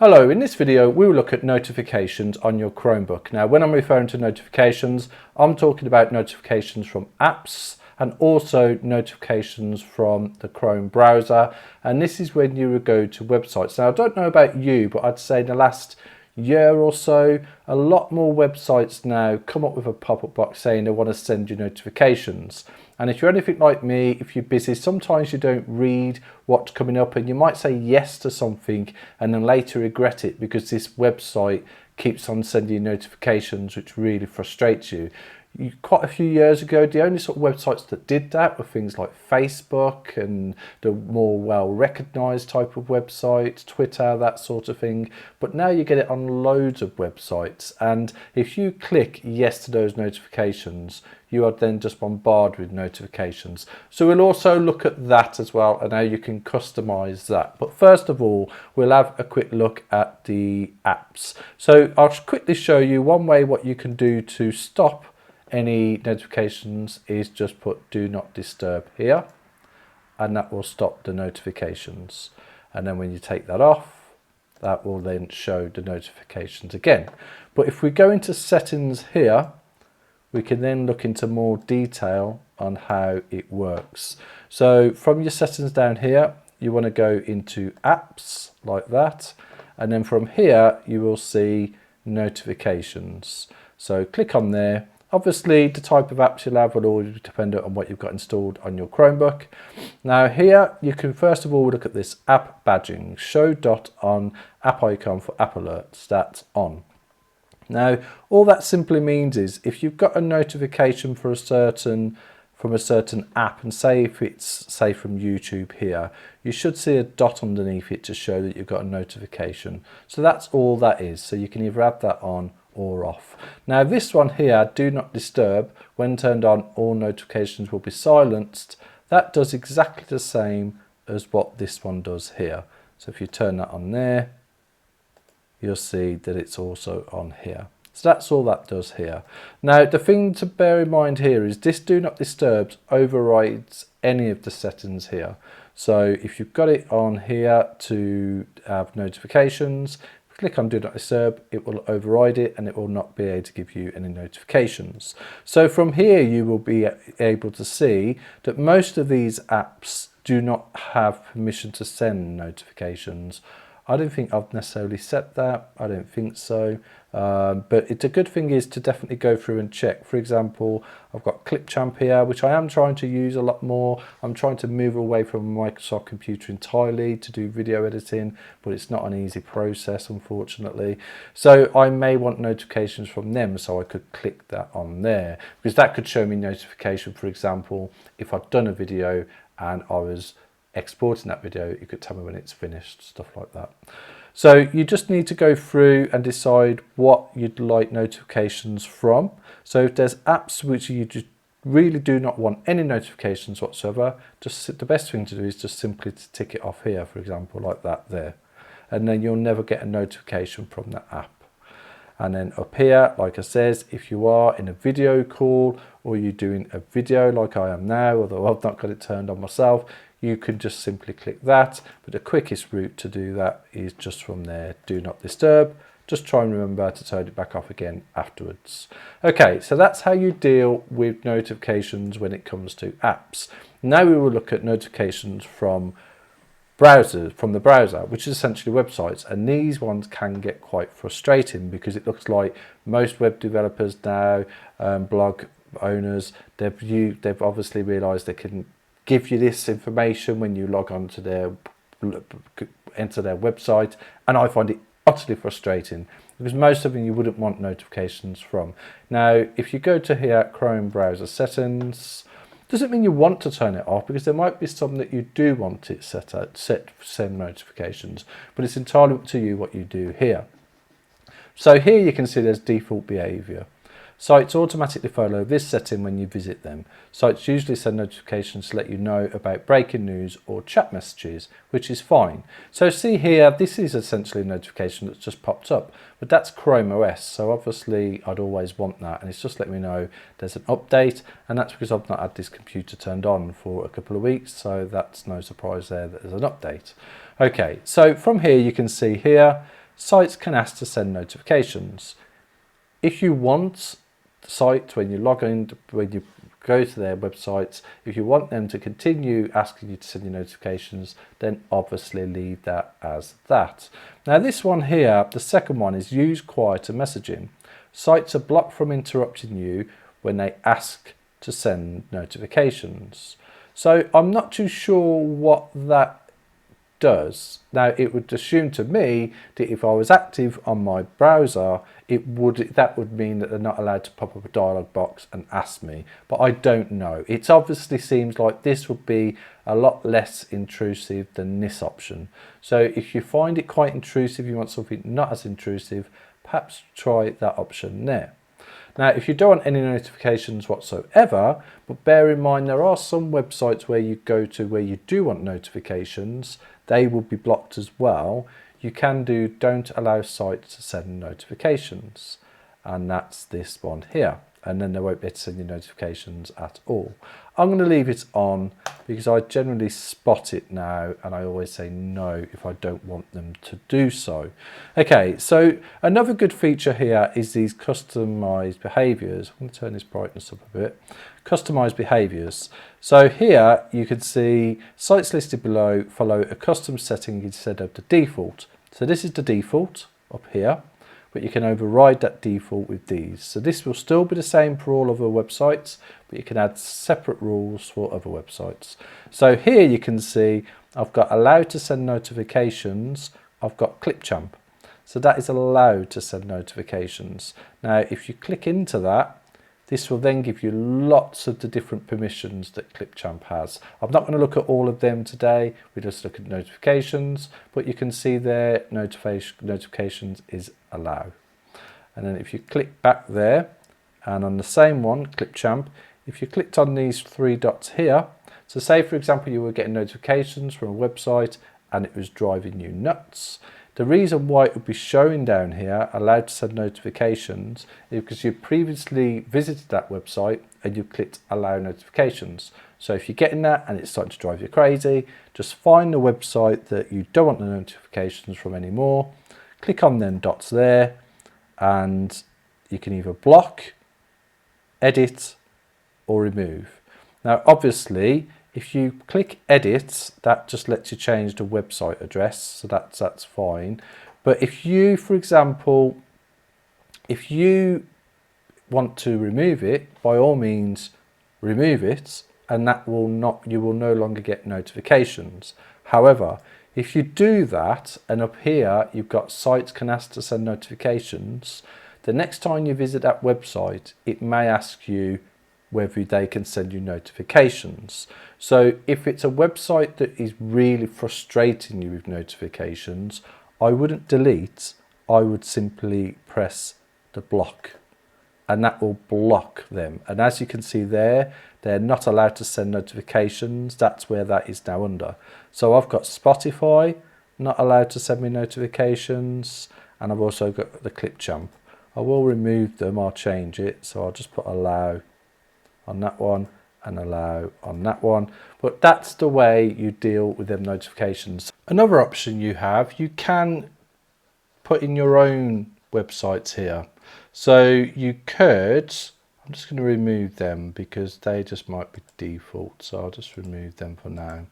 Hello, in this video we will look at notifications on your Chromebook. Now when I'm referring to notifications, I'm talking about notifications from apps and also notifications from the Chrome browser, and this is when you would go to websites. Now I don't know about you, but I'd say in the last year or so a lot more websites now come up with a pop-up box saying they want to send you notifications. And if you're anything like me, if you're busy, sometimes you don't read what's coming up and you might say yes to something and then later regret it because this website keeps on sending you notifications, which really frustrates you. Quite a few years ago, the only sort of websites that did that were things like Facebook and the more well-recognized type of websites, Twitter, that sort of thing. But now you get it on loads of websites, and if you click yes to those notifications, you are then just bombarded with notifications. So we'll also look at that as well and how you can customize that. But first of all, we'll have a quick look at the apps. So I'll quickly show you one way what you can do to stop any notifications is just put do not disturb here, and that will stop the notifications. And then when you take that off, that will then show the notifications again. But if we go into settings here, we can then look into more detail on how it works. So from your settings down here, you want to go into apps like that, and then from here you will see notifications. So click on there. Obviously, the type of apps you'll have will all depend on what you've got installed on your Chromebook. Now here, you can first of all look at this app badging, show dot on app icon for app alerts, that's on. Now, all that simply means is if you've got a notification for from a certain app, and say if it's from YouTube here, you should see a dot underneath it to show that you've got a notification. So that's all that is. So you can either have that on or off. Now this one here, do not disturb, when turned on all notifications will be silenced. That does exactly the same as what this one does here. So if you turn that on there, you'll see that it's also on here. So that's all that does here. Now the thing to bear in mind here is this do not disturb overrides any of the settings here. So if you've got it on here to have notifications, click on do not disturb, it will override it and it will not be able to give you any notifications. So from here you will be able to see that most of these apps do not have permission to send notifications. I don't think I've necessarily set that, I don't think so, but it's a good thing is to definitely go through and check. For example, I've got Clipchamp here, which I am trying to use a lot more. I'm trying to move away from a Microsoft computer entirely to do video editing, but it's not an easy process, unfortunately. So I may want notifications from them, so I could click that on there, because that could show me notification, for example, if I'd done a video and I was exporting that video, you could tell me when it's finished, stuff like that. So you just need to go through and decide what you'd like notifications from. So if there's apps which you just really do not want any notifications whatsoever, just the best thing to do is just simply to tick it off here, for example, like that there, and then you'll never get a notification from that app. And then up here, like I says, if you are in a video call or you're doing a video like I am now, although I've not got it turned on myself, you can just simply click that. But the quickest route to do that is just from there, do not disturb. Just try and remember to turn it back off again afterwards. Okay, so that's how you deal with notifications when it comes to apps. Now we will look at notifications from the browser, which is essentially websites, and these ones can get quite frustrating because it looks like most web developers now, blog owners, they've obviously realized they can give you this information when you log on to enter their website, and I find it utterly frustrating because most of them you wouldn't want notifications from. Now if you go to here, Chrome browser settings, doesn't mean you want to turn it off, because there might be some that you do want it set send notifications, but it's entirely up to you what you do here. So here you can see there's default behavior. Sites automatically follow this setting when you visit them. Sites usually send notifications to let you know about breaking news or chat messages, which is fine. So see here, this is essentially a notification that's just popped up, but that's ChromeOS. So obviously I'd always want that, and it's just letting me know there's an update, and that's because I've not had this computer turned on for a couple of weeks, so that's no surprise there that there's an update. Okay, so from here you can see here, sites can ask to send notifications. If you want the site, when you log in, when you go to their websites, if you want them to continue asking you to send you notifications, then obviously leave that as that. Now this one here, the second one, is use quieter messaging. Sites are blocked from interrupting you when they ask to send notifications. So I'm not too sure what that does. Now it would assume to me that if I was active on my browser, that would mean that they're not allowed to pop up a dialog box and ask me, but I don't know. It obviously seems like this would be a lot less intrusive than this option. So if you find it quite intrusive, you want something not as intrusive, perhaps try that option there. Now, if you don't want any notifications whatsoever, but bear in mind there are some websites where you go to where you do want notifications, they will be blocked as well. You can do don't allow sites to send notifications, and that's this one here, and then they won't be able to send you notifications at all. I'm going to leave it on because I generally spot it now, and I always say no if I don't want them to do so. Okay, so another good feature here is these customized behaviors. I'm going to turn this brightness up a bit. Customized behaviors. So here you can see sites listed below follow a custom setting instead of the default. So this is the default up here, but you can override that default with these. So this will still be the same for all other websites, but you can add separate rules for other websites. So here you can see I've got allowed to send notifications, I've got Clipchamp. So that is allowed to send notifications. Now if you click into that, this will then give you lots of the different permissions that Clipchamp has. I'm not going to look at all of them today, we just look at notifications, but you can see there notifications is allow. And then if you click back there, and on the same one, Clipchamp, if you clicked on these three dots here, so say for example you were getting notifications from a website and it was driving you nuts. The reason why it would be showing down here, allowed to send notifications, is because you previously visited that website and you clicked allow notifications. So if you're getting that and it's starting to drive you crazy, just find the website that you don't want the notifications from anymore, click on them dots there, and you can either block, edit, or remove. Now obviously, if you click edit, that just lets you change the website address, so that's fine. But if you, for example, if you want to remove it, by all means remove it, and that will not, you will no longer get notifications. However, if you do that, and up here you've got sites can ask to send notifications, the next time you visit that website, it may ask you whether they can send you notifications. So if it's a website that is really frustrating you with notifications, I wouldn't delete, I would simply press the block, and that will block them. And as you can see there, they're not allowed to send notifications. That's where that is now under. So I've got Spotify, not allowed to send me notifications, and I've also got the Clipchamp. I will remove them, I'll change it, so I'll just put allow on that one and allow on that one. But that's the way you deal with them notifications. Another option you have, you can put in your own websites here. So you could, I'm just going to remove them because they just might be default, so I'll just remove them for now.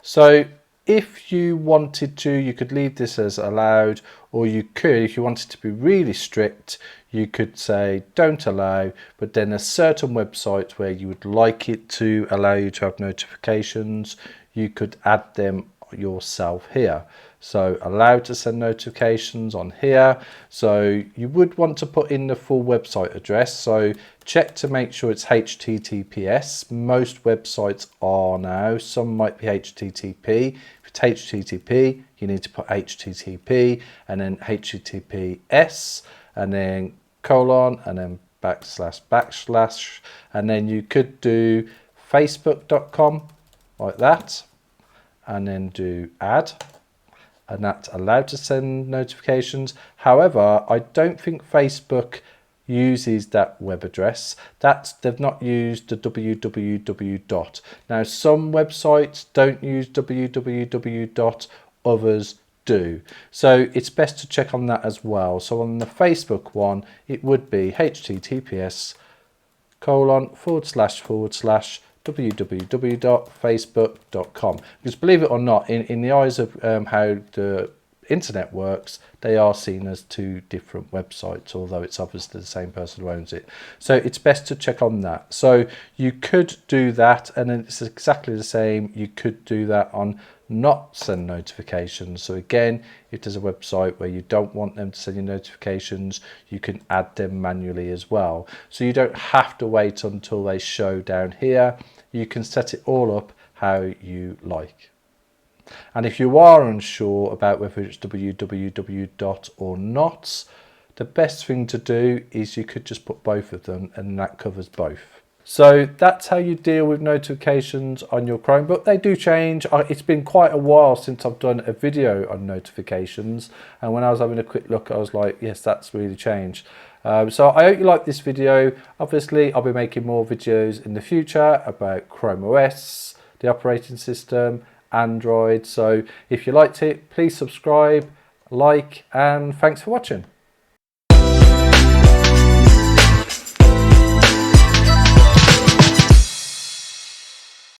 So if you wanted to, you could leave this as allowed, or you could, if you wanted to be really strict, you could say don't allow, but then there's certain websites where you would like it to allow you to have notifications, you could add them yourself here. So allowed to send notifications on here. So you would want to put in the full website address. So check to make sure it's HTTPS. Most websites are now. Some might be HTTP. If it's HTTP, you need to put HTTP and then HTTPS and then colon and then backslash, and then you could do facebook.com like that, and then do add, and that's allowed to send notifications. However, I don't think Facebook uses that web address. They've not used the www dot. Now some websites don't use www dot, others do. So it's best to check on that as well. So on the Facebook one, it would be https://www.facebook.com. Because believe it or not, in the eyes of how the internet works, they are seen as two different websites, although it's obviously the same person who owns it. So it's best to check on that. So you could do that, and then it's exactly the same. You could do that on not send notifications. So again, if there's a website where you don't want them to send you notifications, you can add them manually as well. So you don't have to wait until they show down here. You can set it all up how you like. And if you are unsure about whether it's www or not, the best thing to do is you could just put both of them, and that covers both. So that's how you deal with notifications on your Chromebook. They do change. It's been quite a while since I've done a video on notifications, and when I was having a quick look, I was like, yes, that's really changed. So I hope you like this video. Obviously, I'll be making more videos in the future about ChromeOS, the operating system, Android. So if you liked it, please subscribe, like, and thanks for watching.